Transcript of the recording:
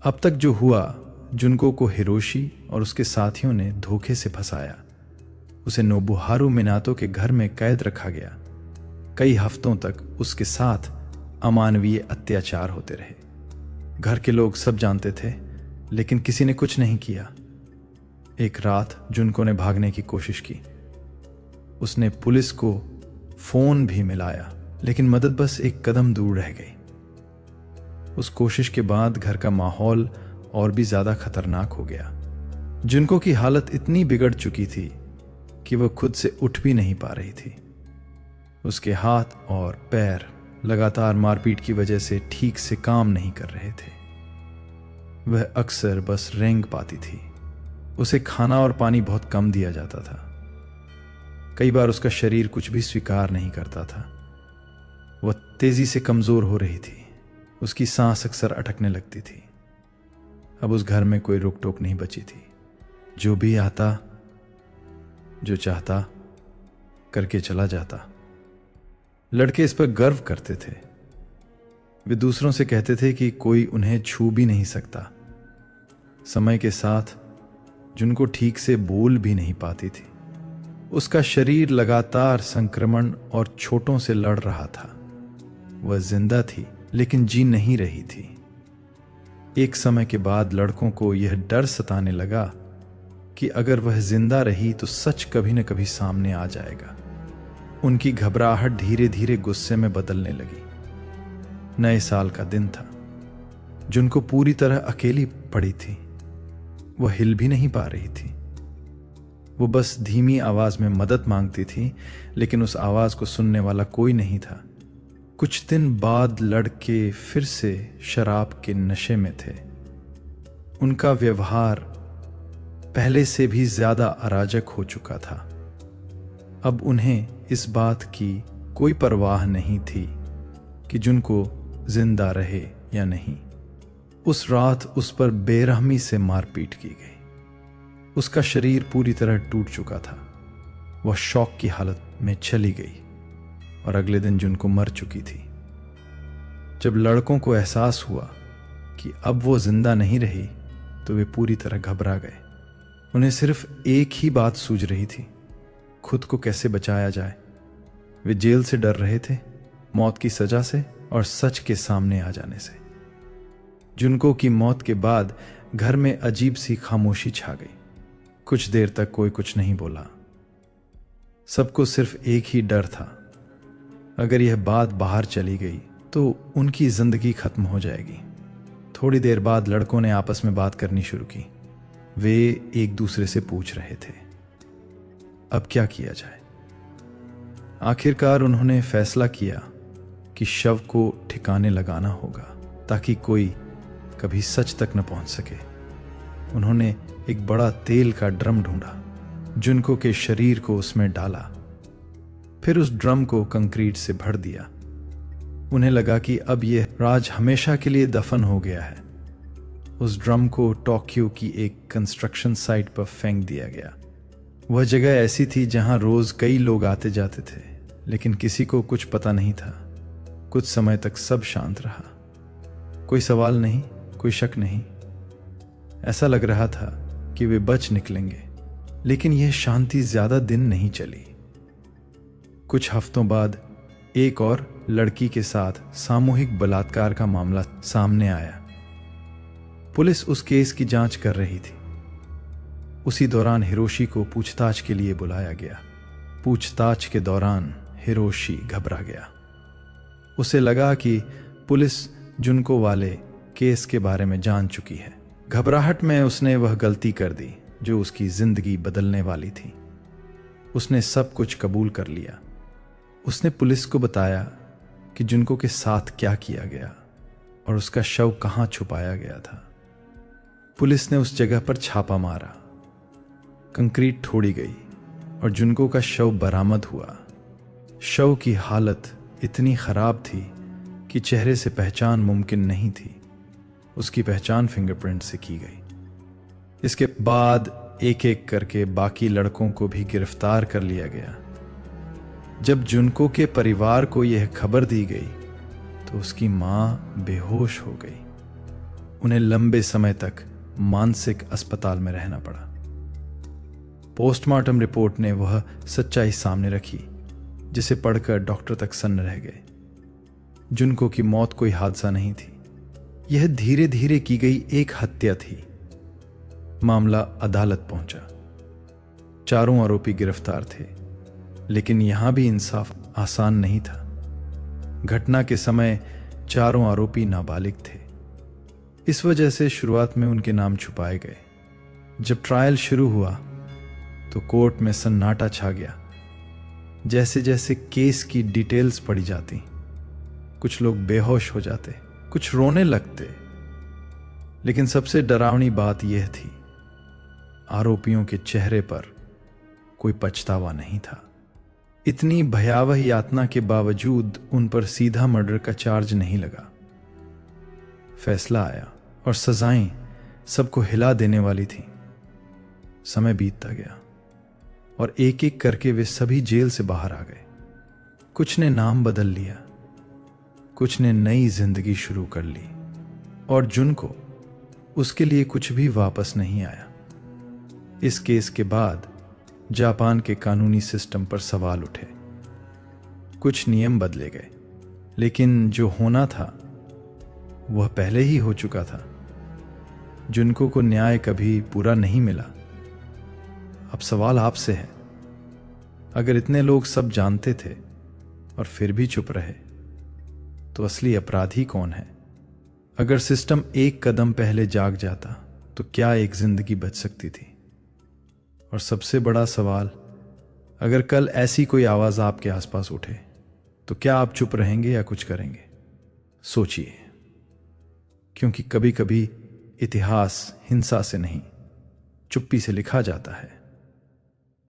अब तक जो हुआ, जुनको को हिरोशी और उसके साथियों ने धोखे से फंसाया। उसे नोबुहारू मिनातो के घर में कैद रखा गया। कई हफ्तों तक उसके साथ अमानवीय अत्याचार होते रहे। घर के लोग सब जानते थे, लेकिन किसी ने कुछ नहीं किया। एक रात जुनको ने भागने की कोशिश की। उसने पुलिस को फोन भी मिलाया, लेकिन मदद बस एक कदम दूर रह गई। उस कोशिश के बाद घर का माहौल और भी ज्यादा खतरनाक हो गया। जुनको की हालत इतनी बिगड़ चुकी थी कि वह खुद से उठ भी नहीं पा रही थी। उसके हाथ और पैर लगातार मारपीट की वजह से ठीक से काम नहीं कर रहे थे। वह अक्सर बस रेंग पाती थी। उसे खाना और पानी बहुत कम दिया जाता था। कई बार उसका शरीर कुछ भी स्वीकार नहीं करता था। वह तेजी से कमजोर हो रही थी। उसकी सांस अक्सर अटकने लगती थी। अब उस घर में कोई रोक टोक नहीं बची थी। जो भी आता, जो चाहता करके चला जाता। लड़के इस पर गर्व करते थे। वे दूसरों से कहते थे कि कोई उन्हें छू भी नहीं सकता। समय के साथ जुनको ठीक से बोल भी नहीं पाती थी। उसका शरीर लगातार संक्रमण और चोटों से लड़ रहा था। वह जिंदा थी, लेकिन जी नहीं रही थी। एक समय के बाद लड़कों को यह डर सताने लगा कि अगर वह जिंदा रही तो सच कभी न कभी सामने आ जाएगा। उनकी घबराहट धीरे धीरे गुस्से में बदलने लगी। नए साल का दिन था। जुनको पूरी तरह अकेली पड़ी थी। वह हिल भी नहीं पा रही थी। वो बस धीमी आवाज में मदद मांगती थी, लेकिन उस आवाज को सुनने वाला कोई नहीं था। कुछ दिन बाद लड़के फिर से शराब के नशे में थे। उनका व्यवहार पहले से भी ज्यादा अराजक हो चुका था। अब उन्हें इस बात की कोई परवाह नहीं थी कि जुनको जिंदा रहे या नहीं। उस रात उस पर बेरहमी से मारपीट की गई। उसका शरीर पूरी तरह टूट चुका था। वह शौक की हालत में चली गई और अगले दिन जुनको मर चुकी थी। जब लड़कों को एहसास हुआ कि अब वो जिंदा नहीं रही, तो वे पूरी तरह घबरा गए। उन्हें सिर्फ एक ही बात सूझ रही थी, खुद को कैसे बचाया जाए। वे जेल से डर रहे थे, मौत की सजा से और सच के सामने आ जाने से। जुनको की मौत के बाद घर में अजीब सी खामोशी छा गई। कुछ देर तक कोई कुछ नहीं बोला। सबको सिर्फ एक ही डर था, अगर यह बात बाहर चली गई तो उनकी जिंदगी खत्म हो जाएगी। थोड़ी देर बाद लड़कों ने आपस में बात करनी शुरू की। वे एक दूसरे से पूछ रहे थे, अब क्या किया जाए। आखिरकार उन्होंने फैसला किया कि शव को ठिकाने लगाना होगा, ताकि कोई कभी सच तक न पहुंच सके। उन्होंने एक बड़ा तेल का ड्रम ढूंढा, जुनको के शरीर को उसमें डाला, फिर उस ड्रम को कंक्रीट से भर दिया। उन्हें लगा कि अब यह राज हमेशा के लिए दफन हो गया है। उस ड्रम को टोक्यो की एक कंस्ट्रक्शन साइट पर फेंक दिया गया। वह जगह ऐसी थी जहां रोज कई लोग आते जाते थे, लेकिन किसी को कुछ पता नहीं था। कुछ समय तक सब शांत रहा। कोई सवाल नहीं, कोई शक नहीं। ऐसा लग रहा था कि वे बच निकलेंगे, लेकिन यह शांति ज्यादा दिन नहीं चली। कुछ हफ्तों बाद एक और लड़की के साथ सामूहिक बलात्कार का मामला सामने आया। पुलिस उस केस की जांच कर रही थी। उसी दौरान हिरोशी को पूछताछ के लिए बुलाया गया। पूछताछ के दौरान हिरोशी घबरा गया। उसे लगा कि पुलिस जुनको वाले केस के बारे में जान चुकी है। घबराहट में उसने वह गलती कर दी जो उसकी जिंदगी बदलने वाली थी। उसने सब कुछ कबूल कर लिया। उसने पुलिस को बताया कि जुनको के साथ क्या किया गया और उसका शव कहां छुपाया गया था। पुलिस ने उस जगह पर छापा मारा। कंक्रीट तोड़ी गई और जुनको का शव बरामद हुआ। शव की हालत इतनी खराब थी कि चेहरे से पहचान मुमकिन नहीं थी। उसकी पहचान फिंगरप्रिंट से की गई। इसके बाद एक एक करके बाकी लड़कों को भी गिरफ्तार कर लिया गया। जब जुनको के परिवार को यह खबर दी गई तो उसकी मां बेहोश हो गई। उन्हें लंबे समय तक मानसिक अस्पताल में रहना पड़ा। पोस्टमार्टम रिपोर्ट ने वह सच्चाई सामने रखी जिसे पढ़कर डॉक्टर तक सन्न रह गए। जुनको की मौत कोई हादसा नहीं थी, यह धीरे धीरे की गई एक हत्या थी। मामला अदालत पहुंचा। चारों आरोपी गिरफ्तार थे, लेकिन यहां भी इंसाफ आसान नहीं था। घटना के समय चारों आरोपी नाबालिग थे। इस वजह से शुरुआत में उनके नाम छुपाए गए। जब ट्रायल शुरू हुआ तो कोर्ट में सन्नाटा छा गया। जैसे जैसे केस की डिटेल्स पढ़ी जाती, कुछ लोग बेहोश हो जाते, कुछ रोने लगते। लेकिन सबसे डरावनी बात यह थी, आरोपियों के चेहरे पर कोई पछतावा नहीं था। इतनी भयावह यातना के बावजूद उन पर सीधा मर्डर का चार्ज नहीं लगा। फैसला आया और सजाएं सबको हिला देने वाली थीं। समय बीतता गया और एक एक करके वे सभी जेल से बाहर आ गए। कुछ ने नाम बदल लिया, कुछ ने नई जिंदगी शुरू कर ली, और जुनको उसके लिए कुछ भी वापस नहीं आया। इस केस के बाद जापान के कानूनी सिस्टम पर सवाल उठे। कुछ नियम बदले गए, लेकिन जो होना था वह पहले ही हो चुका था। जुनको को न्याय कभी पूरा नहीं मिला। अब सवाल आपसे है, अगर इतने लोग सब जानते थे और फिर भी चुप रहे, तो असली अपराधी कौन है? अगर सिस्टम एक कदम पहले जाग जाता तो क्या एक जिंदगी बच सकती थी? और सबसे बड़ा सवाल, अगर कल ऐसी कोई आवाज आपके आसपास उठे तो क्या आप चुप रहेंगे या कुछ करेंगे? सोचिए, क्योंकि कभी कभी इतिहास हिंसा से नहीं, चुप्पी से लिखा जाता है।